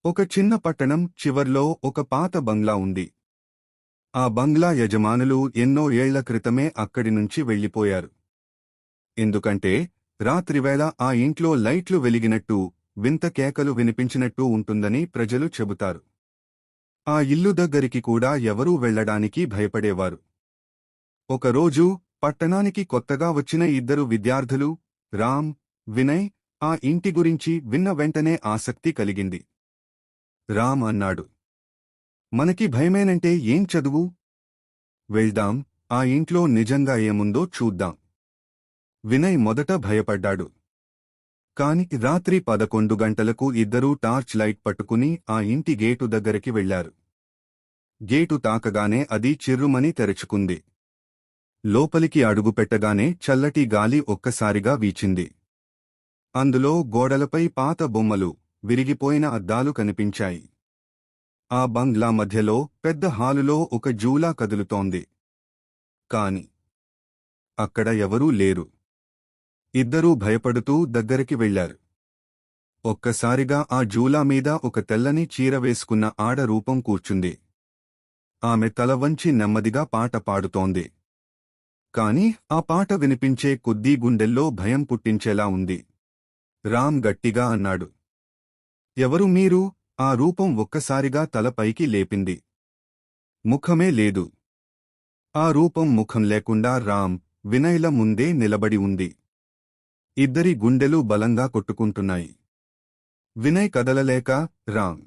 ఒక చిన్న పట్టణం చివర్లో ఒక పాత బంగ్లా ఉంది. ఆ బంగ్లా యజమానులు ఎన్నో ఏళ్ల క్రితమే అక్కడి నుంచి వెళ్లిపోయారు. ఎందుకంటే రాత్రివేళ ఆ ఇంట్లో లైట్లు వెలిగినట్టు, వింత కేకలు వినిపించినట్టు ఉంటుందని ప్రజలు చెబుతారు. ఆ ఇల్లు దగ్గరికి కూడా ఎవరూ వెళ్లడానికి భయపడేవారు. ఒకరోజు పట్టణానికి కొత్తగా వచ్చిన ఇద్దరు విద్యార్థులు, రామ్, వినయ్, ఆ ఇంటి గురించి విన్న వెంటనే ఆసక్తి కలిగింది. రామ్ అన్నాడు, మనకి భయమేనంటే ఏం చదువు? వెళ్దాం, ఆ ఇంట్లో నిజంగా ఏముందో చూద్దాం. వినయ్ మొదట భయపడ్డాడు. కాని రాత్రి 11 గంటలకు ఇద్దరూ టార్చ్ లైట్ పట్టుకుని ఆ ఇంటి గేటు దగ్గరికి వెళ్లారు. గేటు తాకగానే అది చిర్రుమని తెరుచుకుంది. లోపలికి అడుగుపెట్టగానే చల్లటి గాలి ఒక్కసారిగా వీచింది. అందులో గోడలపై పాత బొమ్మలు, విరిగిపోయిన అద్దాలు కనిపించాయి. ఆ బంగ్లా మధ్యలో పెద్ద హాలులో ఒక జూలా కదులుతోంది. కాని అక్కడ ఎవరూ లేరు. ఇద్దరూ భయపడుతూ దగ్గరికి వెళ్లారు. ఒక్కసారిగా ఆ జూలా మీద ఒక తెల్లని చీర వేసుకున్న ఆడ రూపం కూర్చుంది. ఆమె తల వంచి నెమ్మదిగా పాట పాడుతోంది. కాని ఆ పాట వినిపించే కొద్దీ గుండెల్లో భయం పుట్టించేలా ఉంది. రామ్ గట్టిగా అన్నాడు, ఎవరు మీరు? ఆ రూపం ఒక్కసారిగా తల పైకి లేపింది. ముఖమే లేదు. ఆ రూపం ముఖం లేకుండా రామ్, వినయ్ల ముందే నిలబడి ఉంది. ఇద్దరి గుండెలు బలంగా కొట్టుకుంటున్నాయి. వినయ్ కదలలేక, రామ్,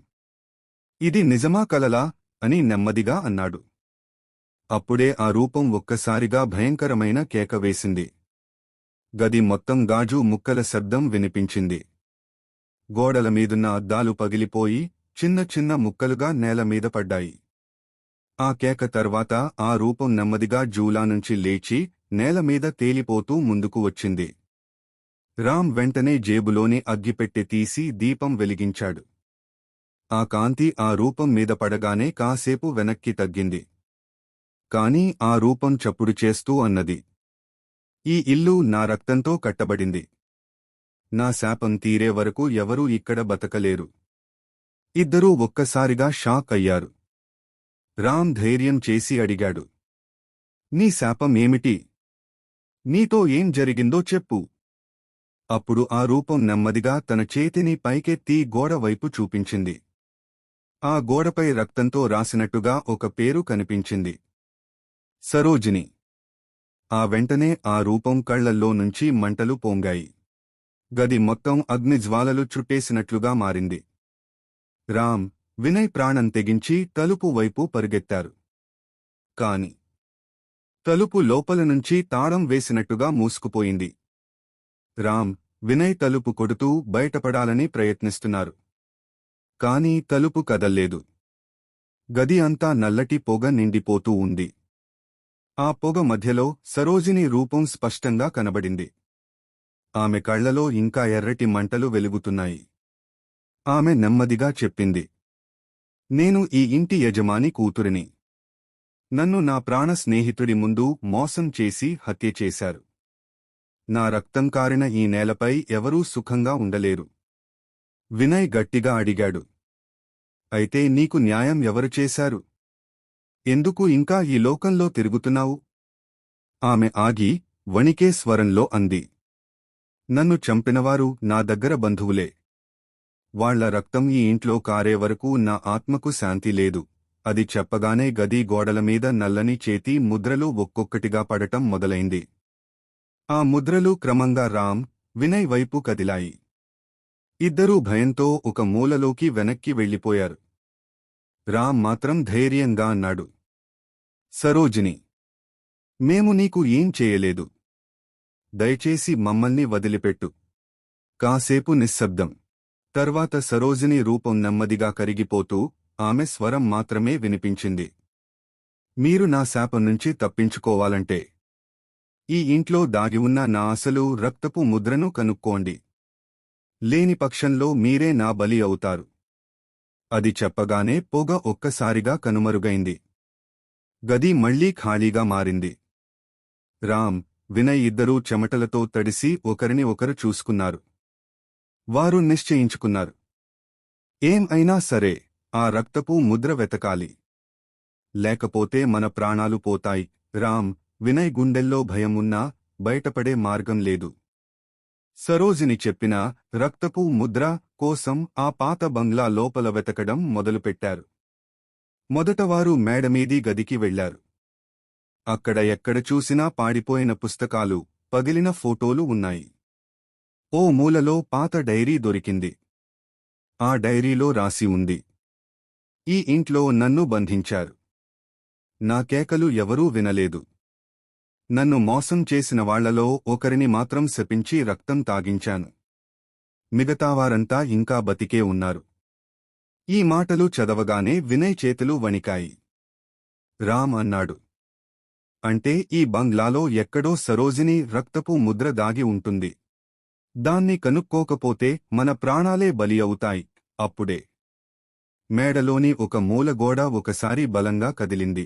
ఇది నిజమా కలలా అని నెమ్మదిగా అన్నాడు. అప్పుడే ఆ రూపం ఒక్కసారిగా భయంకరమైన కేక వేసింది. గది మొత్తం గాజు ముక్కల శబ్దం వినిపించింది. గోడల మీదున్న అద్దాలు పగిలిపోయి చిన్న చిన్న ముక్కలుగా నేలమీద పడ్డాయి. ఆ కేక తర్వాత ఆ రూపం నెమ్మదిగా జూలా నుంచి లేచి నేలమీద తేలిపోతూ ముందుకు వచ్చింది. రామ్ వెంటనే జేబులోని అగ్గిపెట్టె తీసి దీపం వెలిగించాడు. ఆ కాంతి ఆ రూపం మీద పడగానే కాసేపు వెనక్కి తగ్గింది. కాని ఆ రూపం చప్పుడు చేస్తూ అన్నది, ఈ ఇల్లు నా రక్తంతో కట్టబడింది. నా శాపం తీరే వరకు ఎవరూ ఇక్కడ బతకలేరు. ఇద్దరూ ఒక్కసారిగా షాక్ అయ్యారు. రామ్ ధైర్యం చేసి అడిగాడు, నీ శాపం ఏమిటి? నీతో ఏం జరిగిందో చెప్పు. అప్పుడు ఆ రూపం నెమ్మదిగా తన చేతిని పైకెత్తి గోడ వైపు చూపించింది. ఆ గోడపై రక్తంతో రాసినట్టుగా ఒక పేరు కనిపించింది, సరోజిని. ఆ వెంటనే ఆ రూపం కళ్లల్లో నుంచి మంటలు పొంగాయి. గది మొత్తం అగ్నిజ్వాలలు చుట్టేసినట్లుగా మారింది. రామ్, వినయ్ ప్రాణం తెగించి తలుపు వైపు పరుగెత్తారు. కాని తలుపు లోపల నుంచి తాళం వేసినట్టుగా మూసుకుపోయింది. రామ్, వినయ్ తలుపు కొడుతూ బయటపడాలని ప్రయత్నిస్తున్నారు. కాని తలుపు కదల్లేదు. గది అంతా నల్లటి పొగ నిండిపోతూ ఉంది. ఆ పొగ మధ్యలో సరోజిని రూపం స్పష్టంగా కనబడింది. ఆమె కళ్లలో ఇంకా ఎర్రటి మంటలు వెలుగుతున్నాయి. ఆమె నెమ్మదిగా చెప్పింది, నేను ఈ ఇంటి యజమాని కూతురిని. నన్ను నా ప్రాణ స్నేహితుడి ముందు మోసం చేసి హత్య చేశారు. నా రక్తం కారిన ఈ నేలపై ఎవరూ సుఖంగా ఉండలేరు. వినయ్ గట్టిగా అడిగాడు, అయితే నీకు న్యాయం ఎవరు చేశారు? ఎందుకు ఇంకా ఈ లోకంలో తిరుగుతున్నావు? ఆమె ఆగి వణికే స్వరంలో అంది, నన్ను చంపినవారు నా దగ్గర బంధువులే. వాళ్ల రక్తం ఈ ఇంట్లో కారే వరకు నా ఆత్మకు శాంతి లేదు. అది చెప్పగానే గది గోడలమీద నల్లని చేతి ముద్రలు ఒక్కొక్కటిగా పడటం మొదలైంది. ఆ ముద్రలు క్రమంగా రామ్, వినయ్ వైపు కదిలాయి. ఇద్దరూ భయంతో ఒక మూలలోకి వెనక్కి వెళ్లిపోయారు. రామ్ మాత్రం ధైర్యంగా అన్నాడు, సరోజిని, మేము నీకు ఏం చేయలేదు. దయచేసి మమ్మల్ని వదిలిపెట్టు. కాసేపు నిశ్శబ్దం. తర్వాత సరోజిని రూపం నెమ్మదిగా కరిగిపోతూ ఆమె స్వరం మాత్రమే వినిపించింది, మీరు నా శాపం నుంచి తప్పించుకోవాలంటే ఈ ఇంట్లో దాగి ఉన్న నా అసలు రక్తపు ముద్రను కనుక్కోండి. లేని పక్షంలో మీరే నా బలి అవుతారు. అది చెప్పగానే పొగ ఒక్కసారిగా కనుమరుగైంది. గది మళ్లీ ఖాళీగా మారింది. రామ్, వినయ్ ఇద్దరూ చెమటలతో తడిసి ఒకరిని ఒకరు చూసుకున్నారు. వారు నిశ్చయించుకున్నారు, ఏం అయినా సరే ఆ రక్తపు ముద్ర వెతకాలి. లేకపోతే మన ప్రాణాలు పోతాయి. రామ్, వినయ్ గుండెల్లో భయమున్నా బయటపడే మార్గం లేదు. సరోజిని చెప్పిన రక్తపు ముద్ర కోసం ఆ పాత బంగ్లా లోపల వెతకడం మొదలుపెట్టారు. మొదటవారు మేడమీది గదికి వెళ్లారు. అక్కడ ఎక్కడ చూసినా పాడిపోయిన పుస్తకాలు, పగిలిన ఫోటోలు ఉన్నాయి. ఓ మూలలో పాత డైరీ దొరికింది. ఆ డైరీలో రాసి ఉంది, ఈ ఇంట్లో నన్ను బంధించారు. నా కేకలు ఎవరూ వినలేదు. నన్ను మోసం చేసిన వాళ్లలో ఒకరిని మాత్రం శపించి రక్తం తాగించాను. మిగతావారంతా ఇంకా బతికే ఉన్నారు. ఈ మాటలు చదవగానే వినయ్ చేతులు వణికాయి. రామ్ అన్నాడు, అంటే ఈ బంగ్లాలో ఎక్కడో సరోజిని రక్తపు ముద్ర దాగి ఉంటుంది. దాన్ని కనుక్కోకపోతే మన ప్రాణాలే బలి అవుతాయి. అప్పుడే మేడలోని ఒక మూల గోడ ఒకసారి బలంగా కదిలింది.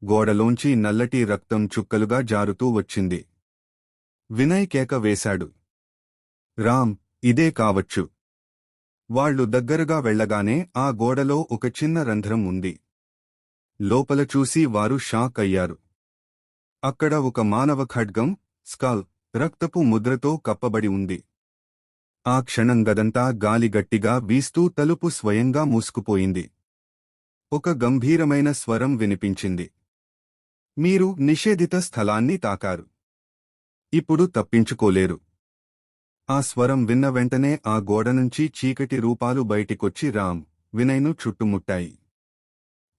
గోడలోంచి నల్లటి రక్తం చుక్కలుగా జారుతూ వచ్చింది. వినయ్ కేక వేశాడు, రామ్, ఇదే కావచ్చు. వాళ్లు దగ్గరగా వెళ్లగానే ఆ గోడలో ఒక చిన్న రంధ్రం ఉంది. లోపల చూసి వారు షాక్ అయ్యారు. అక్కడ ఒక మానవ ఖడ్గం, స్కల్, రక్తపు ముద్రతో కప్పబడి ఉంది. ఆ క్షణం గదంతా గాలి గట్టిగా వీస్తూ తలుపు స్వయంగా మూసుకుపోయింది. ఒక గంభీరమైన స్వరం వినిపించింది, మీరు నిషేధిత స్థలాన్ని తాకారు. ఇప్పుడు తప్పించుకోలేరు. ఆ స్వరం విన్న వెంటనే ఆ గోడనుంచి చీకటి రూపాలు బయటికొచ్చి రామ్, వినయ్ను చుట్టుముట్టాయి.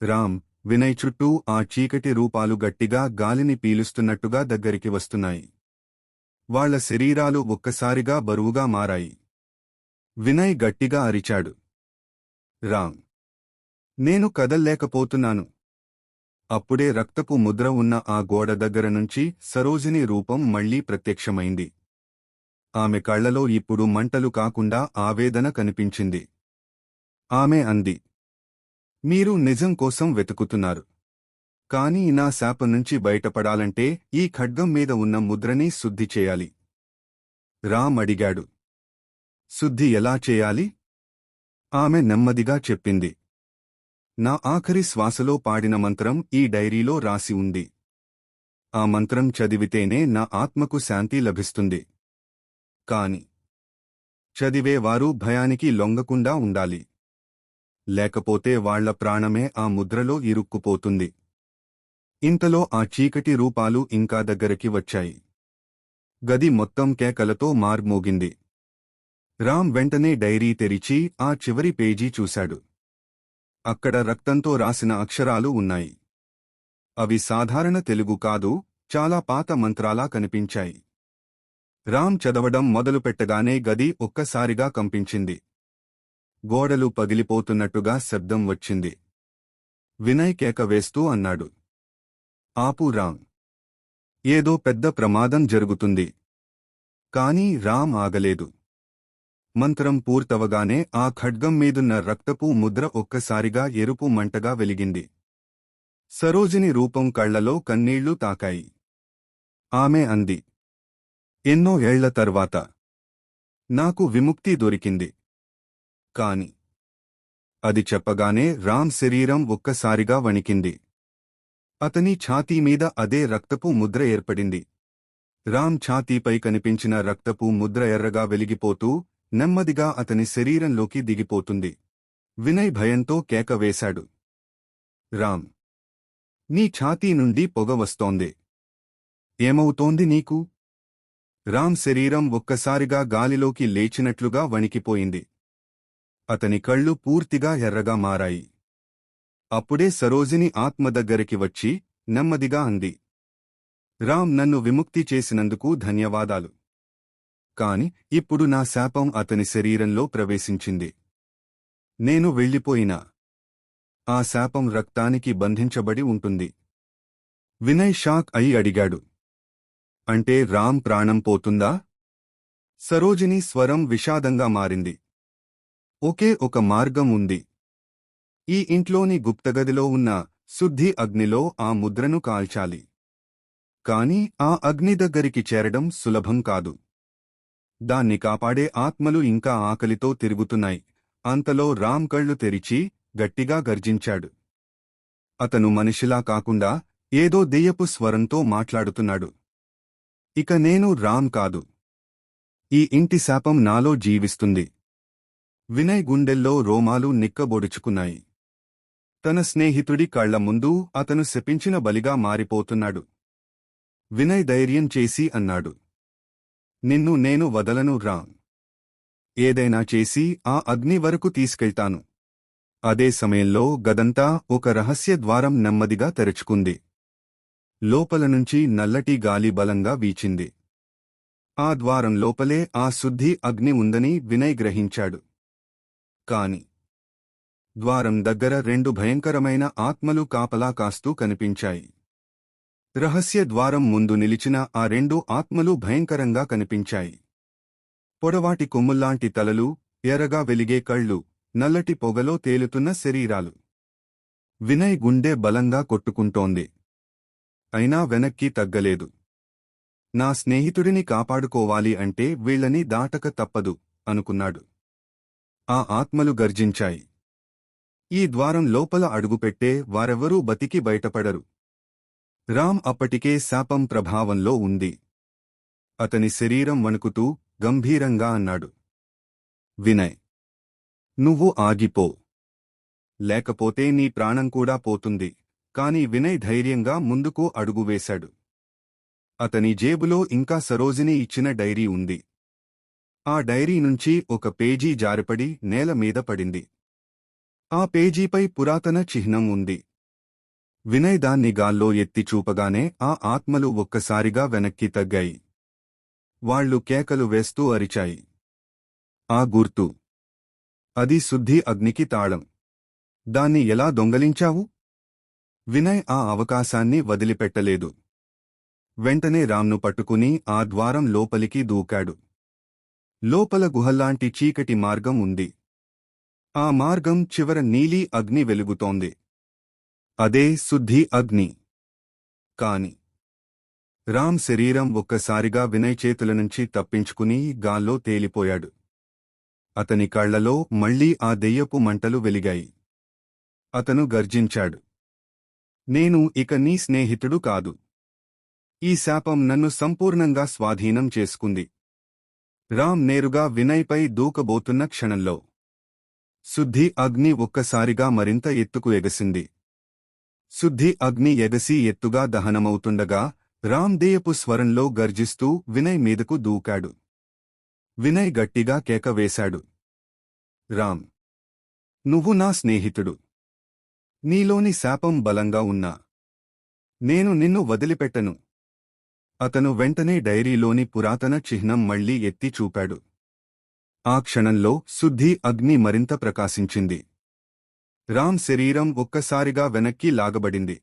రామ్, వినయ్ చుట్టూ ఆ చీకటి రూపాలు గట్టిగా గాలిని పీలుస్తున్నట్టుగా దగ్గరికి వస్తున్నాయి. వాళ్ల శరీరాలు ఒక్కసారిగా బరువుగా మారాయి. వినయ్ గట్టిగా అరిచాడు, రామ్, నేను కదల్లేకపోతున్నాను. అప్పుడే రక్తపు ముద్ర ఉన్న ఆ గోడ దగ్గర నుంచి సరోజిని రూపం మళ్లీ ప్రత్యక్షమైంది. ఆమె కళ్లలో ఇప్పుడు మంటలు కాకుండా ఆవేదన కనిపించింది. ఆమె అంది, మీరు నిజం కోసం వెతుకుతున్నారు. కాని నా శాపం నుంచి బయటపడాలంటే ఈ ఖడ్గం మీద ఉన్న ముద్రని శుద్ధి చేయాలి. రామ్ అడిగాడు, శుద్ధి ఎలా చేయాలి? ఆమె నెమ్మదిగా చెప్పింది, నా ఆఖరి శ్వాసలో పాడిన మంత్రం ఈ డైరీలో రాసి ఉంది. ఆ మంత్రం చదివితేనే నా ఆత్మకు శాంతి లభిస్తుంది. కాని చదివేవారు భయానికి లొంగకుండా ఉండాలి. లేకపోతే వాళ్ల ప్రాణమే ఆ ముద్రలో ఇరుక్కుపోతుంది. ఇంతలో ఆ చీకటి రూపాలు ఇంకా దగ్గరికి వచ్చాయి. గది మొత్తం కేకలతో మార్మోగింది. రామ్ వెంటనే డైరీ తెరిచి ఆ చివరి పేజీ చూశాడు. అక్కడ రక్తంతో రాసిన అక్షరాలు ఉన్నాయి. అవి సాధారణ తెలుగు కాదు, చాలా పాత మంత్రాలా కనిపించాయి. రామ్ చదవడం మొదలుపెట్టగానే గది ఒక్కసారిగా కంపించింది. గోడలు పగిలిపోతున్నట్టుగా శబ్దం వచ్చింది. వినయ్ కేక వేస్తూ అన్నాడు, ఆపు రామ్, ఏదో పెద్ద ప్రమాదం జరుగుతుంది. కాని రామ్ ఆగలేదు. మంత్రం పూర్తవగానే ఆ ఖడ్గం మీదున్న రక్తపు ముద్ర ఒక్కసారిగా ఎరుపు మంటగా వెలిగింది. సరోజిని రూపం కళ్లలో కన్నీళ్లు తాకాయి. ఆమె అంది, ఎన్నో ఏళ్ల తర్వాత నాకు విముక్తి దొరికింది. కాని అది చెప్పగానే రామ్ శరీరం ఒక్కసారిగా వణికింది. అతని ఛాతీ మీద అదే రక్తపు ముద్ర ఏర్పడింది. రామ్ ఛాతీపై కనిపించిన రక్తపు ముద్ర ఎర్రగా వెలిగిపోతూ నెమ్మదిగా అతని శరీరంలోకి దిగిపోతుంది. వినయ్ భయంతో కేక వేశాడు, రామ్, నీ ఛాతీ నుండి పొగ వస్తోంది. ఏమవుతోంది నీకు? రామ్ శరీరం ఒక్కసారిగా గాలిలోకి లేచినట్లుగా వణికిపోయింది. అతని కళ్ళు పూర్తిగా ఎర్రగా మారాయి. అప్పుడే సరోజిని ఆత్మ దగ్గరికి వచ్చి నెమ్మదిగా అంది, రామ్, నన్ను విముక్తి చేసినందుకు ధన్యవాదాలు. కాని ఇప్పుడు నా శాపం అతని శరీరంలో ప్రవేశించింది. నేను వెళ్ళిపోయినా ఆ శాపం రక్తానికి బంధించబడి ఉంటుంది. వినయ్ షాక్ అయి అడిగాడు, అంటే రామ్ ప్రాణం పోతుందా? సరోజిని స్వరం విషాదంగా మారింది. ఒకే ఒక మార్గం ఉంది. ఈ ఇంట్లోని గుప్తగదిలో ఉన్న శుద్ధి అగ్నిలో ఆ ముద్రను కాల్చాలి. కాని ఆ అగ్ని దగ్గరికి చేరడం సులభం కాదు. దాన్ని కాపాడే ఆత్మలు ఇంకా ఆకలితో తిరుగుతున్నాయి. అంతలో రామ్ కళ్ళు తెరిచి గట్టిగా గర్జించాడు. అతను మనిషిలా కాకుండా ఏదో దెయ్యపు స్వరంతో మాట్లాడుతున్నాడు. ఇక నేను రామ్ కాదు. ఈ ఇంటి శాపం నాలో జీవిస్తుంది. వినయ్ గుండెల్లో రోమాలు నిక్కబొడుచుకున్నాయి. తన స్నేహితుడి కళ్ల ముందు అతను శపించిన బలిగా మారిపోతున్నాడు. వినయ్ ధైర్యం చేసి అన్నాడు, నిన్ను నేను వదలను రామ్. ఏదైనా చేసి ఆ అగ్ని వరకు తీసుకెళ్తాను. అదే సమయంలో గదంతా ఒక రహస్య ద్వారం నెమ్మదిగా తెరుచుకుంది. లోపలనుంచి నల్లటి గాలి బలంగా వీచింది. ఆ ద్వారం లోపలే ఆ శుద్ధి అగ్ని ఉందని వినయ్ గ్రహించాడు. కాని ద్వారం దగ్గర 2 భయంకరమైన ఆత్మలు కాపలా కాస్తూ కనిపించాయి. రహస్య ద్వారం ముందు నిలిచిన ఆ 2 ఆత్మలు భయంకరంగా కనిపించాయి. పొడవాటి కొమ్ముల్లాంటి తలలు, ఎర్రగా వెలిగే కళ్ళు, నల్లటి పొగలో తేలుతున్న శరీరాలు. వినయ్ గుండె బలంగా కొట్టుకుంటోంది. అయినా వెనక్కి తగ్గలేదు. నా స్నేహితుడిని కాపాడుకోవాలి అంటే వీళ్లని దాటక తప్పదు అనుకున్నాడు. ఆ ఆత్మలు గర్జించాయి. ఈ ద్వారం లోపల అడుగుపెట్టే వారెవరూ బతికి బయటపడరు. రామ్ అప్పటికే శాపం ప్రభావంలో ఉంది. అతని శరీరం వణుకుతూ గంభీరంగా అన్నాడు, వినయ్, నువ్వు ఆగిపో. లేకపోతే నీ ప్రాణం కూడా పోతుంది. కాని వినయ్ ధైర్యంగా ముందుకు అడుగు వేశాడు. అతని జేబులో ఇంకా సరోజిని ఇచ్చిన డైరీ ఉంది. ఆ డైరీ నుంచి ఒక పేజీ జారిపడి నేల మీద పడింది. ఆ పేజీపై పురాతన చిహ్నం ఉంది. వినయ్ దాన్ని గాల్లో ఎత్తి చూపగానే ఆ ఆత్మలు ఒక్కసారిగా వెనక్కి తగ్గాయి. వాళ్లు కేకలు వేస్తూ అరిచాయి. ఆ గుర్తు, అది శుద్ధి అగ్నికి తాళం. దాన్ని ఎలా దొంగలించావు? వినయ్ ఆ అవకాశాన్ని వదిలిపెట్టలేదు. వెంటనే రామ్ను పట్టుకుని ఆ ద్వారం లోపలికి దూకాడు. లోపల గుహల్లాంటి చీకటి మార్గం ఉంది. ఆ మార్గం చివర నీలి అగ్ని వెలుగుతోంది. అదే శుద్ధి అగ్ని. కాని రామ్ శరీరం ఒక్కసారిగా వినయ్ చేతుల నుంచి తప్పించుకుని గాల్లో తేలిపోయాడు. అతని కళ్లలో మళ్లీ ఆ దెయ్యపు మంటలు వెలిగాయి. అతను గర్జించాడు, నేను ఇక నీ స్నేహితుడు కాదు. ఈ శాపం నన్ను సంపూర్ణంగా స్వాధీనం చేసుకుంది. రామ్ నేరుగా వినయ్పై దూకబోతున్న క్షణంలో శుద్ధి అగ్ని ఒక్కసారిగా మరింత ఎత్తుకు ఎగసింది. శుద్ధి అగ్ని ఎగసి ఎత్తుగా దహనమవుతుండగా రామ్ దెయ్యపు స్వరంలో గర్జిస్తూ వినయ్ మీదకు దూకాడు. వినయ్ గట్టిగా కేక వేశాడు, రామ్, నువ్వు నా స్నేహితుడు. నీలోని శాపం బలంగా ఉన్నా నేను నిన్ను వదిలిపెట్టను. అతను వెంటనే డైరీలోని పురాతన చిహ్నం మళ్లీ ఎత్తి చూపాడు. ఆ క్షణంలో శుద్ధి అగ్ని మరింత ప్రకాశించింది. రామ్ శరీరం ఒక్కసారిగా వెనక్కి లాగబడింది.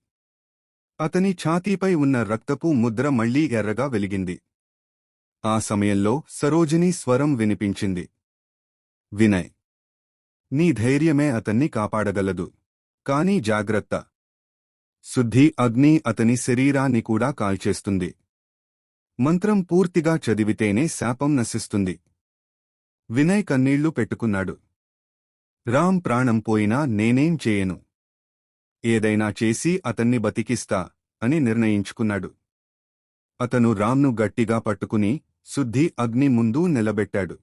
అతని ఛాతీపై ఉన్న రక్తపు ముద్ర మళ్లీ ఎర్రగా వెలిగింది. ఆ సమయంలో సరోజిని స్వరం వినిపించింది, వినయ్, నీ ధైర్యమే అతన్ని కాపాడగలదు. కానీ జాగ్రత్త. శుద్ధి అగ్ని అతని శరీరాన్ని కూడా కాల్చేస్తుంది. మంత్రం పూర్తిగా చదివితేనే శాపం నశిస్తుంది. వినయ్ కన్నీళ్లు పెట్టుకున్నాడు. రామ్ ప్రాణం పోయినా నేనేం చేయను. ఏదైనా చేసి అతన్ని బతికిస్తా అని నిర్ణయించుకున్నాడు. అతను రామ్ను గట్టిగా పట్టుకుని శుద్ధి అగ్ని ముందు నిలబెట్టాడు.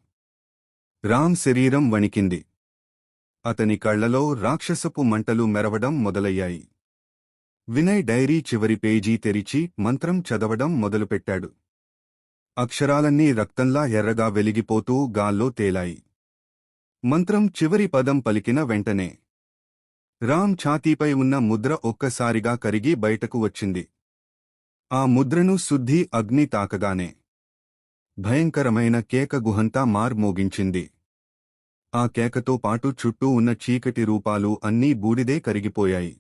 రామ్ శరీరం వణికింది. అతని కళ్లలో రాక్షసపు మంటలు మెరవడం మొదలయ్యాయి. వినయ్ డైరీ చివరి పేజీ తెరిచి మంత్రం చదవడం మొదలుపెట్టాడు. అక్షరాలన్నీ రక్తంలా ఎర్రగా వెలిగిపోతూ గాల్లో తేలాయి. మంత్రం చివరి పదం పలికిన వెంటనే రామ్ ఛాతీపై ఉన్న ముద్ర ఒక్కసారిగా కరిగి బయటకు వచ్చింది. ఆ ముద్రను శుద్ధి అగ్ని తాకగానే భయంకరమైన కేక గుహంతా మార్మోగించింది. ఆ కేకతో పాటు చుట్టూ ఉన్న చీకటి రూపాలు అన్నీ బూడిదే కరిగిపోయాయి.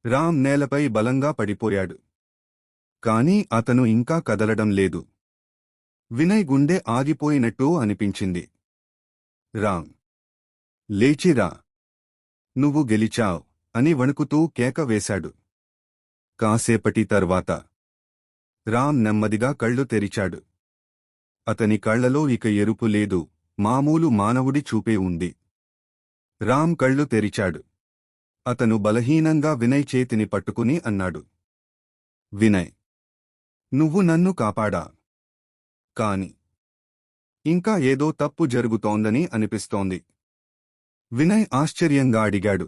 రామ్ నేలపై బలంగా పడిపోయాడు. కాని అతను ఇంకా కదలడం లేదు. వినయ్ గుండె ఆగిపోయినట్టు అనిపించింది. రామ్, లేచిరా. నువ్వు గెలిచావ్ అని వణుకుతూ కేక వేశాడు. కాసేపటి తర్వాత రామ్ నెమ్మదిగా కళ్ళు తెరిచాడు. అతని కళ్లలో ఇక ఎరుపు లేదు, మామూలు మానవుడి చూపే ఉంది. రామ్ కళ్ళు తెరిచాడు. అతను బలహీనంగా వినయ్ చేతిని పట్టుకుని అన్నాడు. వినయ్, నువ్వు నన్ను కాపాడా. కాని ఇంకా ఏదో తప్పు జరుగుతోందని అనిపిస్తోంది. వినయ్ ఆశ్చర్యంగా అడిగాడు.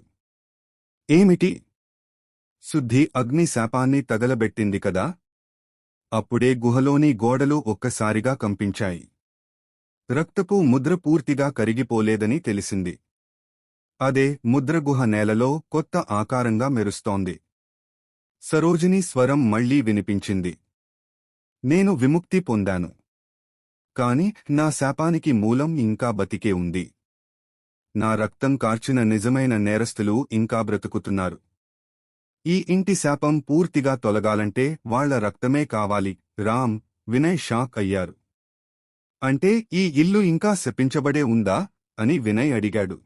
ఏమిటి? శుద్ధి అగ్ని శాపాన్ని తగలబెట్టింది కదా? అప్పుడే గుహలోని గోడలు ఒక్కసారిగా కంపించాయి. రక్తపు ముద్ర పూర్తిగా కరిగిపోలేదని తెలిసింది. అదే ముద్రగుహ నేలలో కొత్త ఆకారంగా మెరుస్తోంది. సరోజిని స్వరం మళ్లీ వినిపించింది. నేను విముక్తి పొందాను. కాని నా శాపానికి మూలం ఇంకా బతికే ఉంది. నా రక్తం కార్చిన నిజమైన నేరస్తులు ఇంకా బ్రతుకుతున్నారు. ఈ ఇంటి శాపం పూర్తిగా తొలగాలంటే వాళ్ల రక్తమే కావాలి. రామ్, వినయ్ షాక్ అయ్యారు. అంటే ఈ ఇల్లు ఇంకా శపించబడే ఉందా అని వినయ్ అడిగాడు.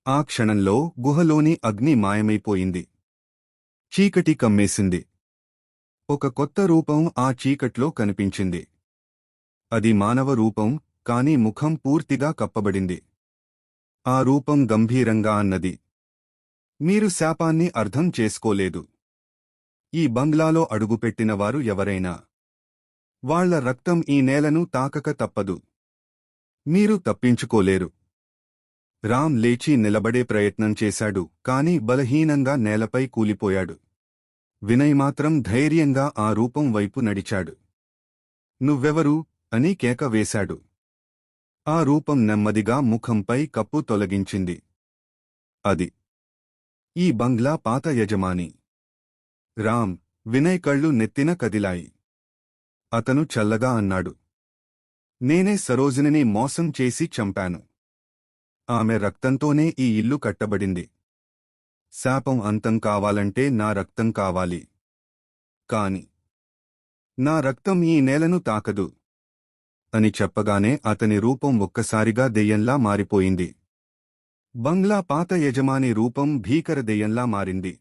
ఆ క్షణంలో గుహలోని అగ్ని మాయమైపోయింది. చీకటి కమ్మేసింది. ఒక కొత్త రూపం ఆ చీకట్లో కనిపించింది. అది మానవ రూపం, కాని ముఖం పూర్తిగా కప్పబడింది. ఆ రూపం గంభీరంగా అన్నది, మీరు శాపాన్ని అర్థం చేసుకోలేదు. ఈ బంగ్లాలో అడుగుపెట్టినవారు ఎవరైనా వాళ్ల రక్తం ఈ నేలను తాకక తప్పదు. మీరు తప్పించుకోలేరు. రామ్ లేచి నిలబడే ప్రయత్నం చేశాడు, కాని బలహీనంగా నేలపై కూలిపోయాడు. వినయ్ మాత్రం ధైర్యంగా ఆ రూపం వైపు నడిచాడు. నువ్వెవరు అని కేక వేశాడు. ఆ రూపం నెమ్మదిగా ముఖంపై కప్పు తొలగించింది. అది ఈ బంగ్లా పాత యజమాని. రామ్, వినయ్ కళ్ళు నెత్తిన కదిలాయి. అతను చల్లగా అన్నాడు. నేనే సరోజినిని మోసం చేసి చంపాను. ఆమె రక్తంతోనే ఈ ఇల్లు కట్టబడింది. శాపం అంతం కావాలంటే నా రక్తం కావాలి. కాని నా రక్తం ఈ నేలను తాకదు అని చెప్పగానే అతని రూపం ఒక్కసారిగా దెయ్యంలా మారిపోయింది. బంగ్లా పాత యజమాని రూపం భీకర దెయ్యంలా మారింది.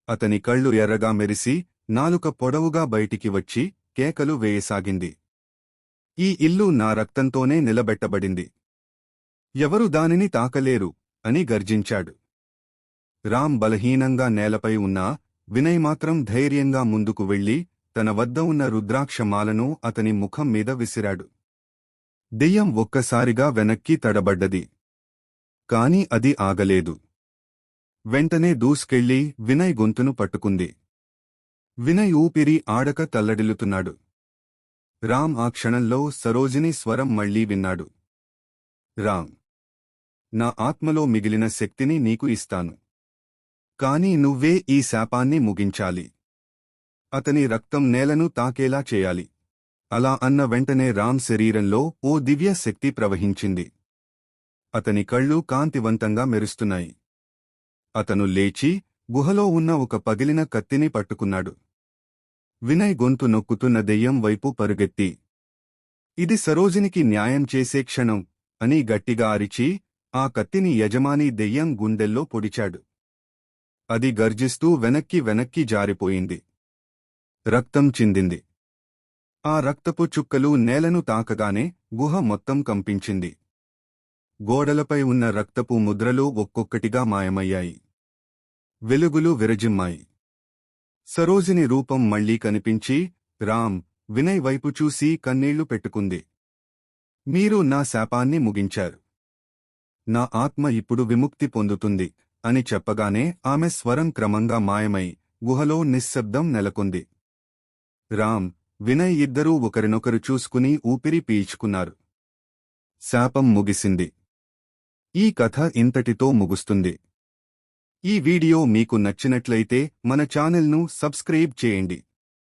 అతని కళ్ళు ఎర్రగా మెరిసి నాలుక పొడవుగా బయటికి వచ్చి కేకలు వేయసాగింది. ఈ ఇల్లు నా రక్తంతోనే నిలబెట్టబడింది. ఎవరు దానిని తాకలేరు అని గర్జించాడు. రామ్ బలహీనంగా నేలపై ఉన్నా వినయ్ మాత్రం ధైర్యంగా ముందుకు వెళ్లి తన వద్ద ఉన్న రుద్రాక్షమాలను అతని ముఖం మీద విసిరాడు. దెయ్యం ఒక్కసారిగా వెనక్కి తడబడ్డది. కాని అది ఆగలేదు. వెంటనే దూసుకెళ్లి వినయ్ గొంతును పట్టుకుంది. వినయ్ ఊపిరి ఆడక తల్లడిల్లుతున్నాడు. రామ్ ఆ క్షణంలో సరోజిని స్వరం మళ్లీ విన్నాడు. రామ్, నా ఆత్మలో మిగిలిన శక్తిని నీకు ఇస్తాను. కాని నువ్వే ఈ శాపాన్ని ముగించాలి. అతని రక్తం నేలను తాకేలా చేయాలి. అలా అన్న వెంటనే రామ్ శరీరంలో ఓ దివ్య శక్తి ప్రవహించింది. అతని కళ్ళు కాంతివంతంగా మెరుస్తున్నాయి. అతను లేచి గుహలో ఉన్న ఒక పగిలిన కత్తిని పట్టుకున్నాడు. వినయ్ గొంతు నొక్కుతున్న దెయ్యం వైపు పరుగెత్తి, ఇది సరోజినికి న్యాయం చేసే క్షణం అని గట్టిగా అరిచి ఆ కత్తిని యజమాని దెయ్యం గుండెల్లో పొడిచాడు. అది గర్జిస్తూ వెనక్కి జారిపోయింది. రక్తం చిందింది. ఆ రక్తపు చుక్కలు నేలను తాకగానే గుహ మొత్తం కంపించింది. గోడలపై ఉన్న రక్తపు ముద్రలు ఒక్కొక్కటిగా మాయమయ్యాయి. వెలుగులు విరజిమ్మాయి. సరోజిని రూపం మళ్లీ కనిపించి రామ్, వినయ్ వైపు చూసి కన్నీళ్లు పెట్టుకుంది. మీరు నా శాపాన్ని ముగించారు. నా ఆత్మ ఇప్పుడు విముక్తి పొందుతుంది అని చెప్పగానే ఆమె స్వరం క్రమంగా మాయమై గుహలో నిశ్శబ్దం నెలకొంది. రామ్, వినయ్ ఇద్దరూ ఒకరినొకరు చూసుకుని ఊపిరి పీల్చుకున్నారు. శాపం ముగిసింది. ఈ కథ ఇంతటితో ముగుస్తుంది. ఈ వీడియో మీకు నచ్చినట్లయితే మన ఛానల్ను సబ్స్క్రైబ్ చేయండి.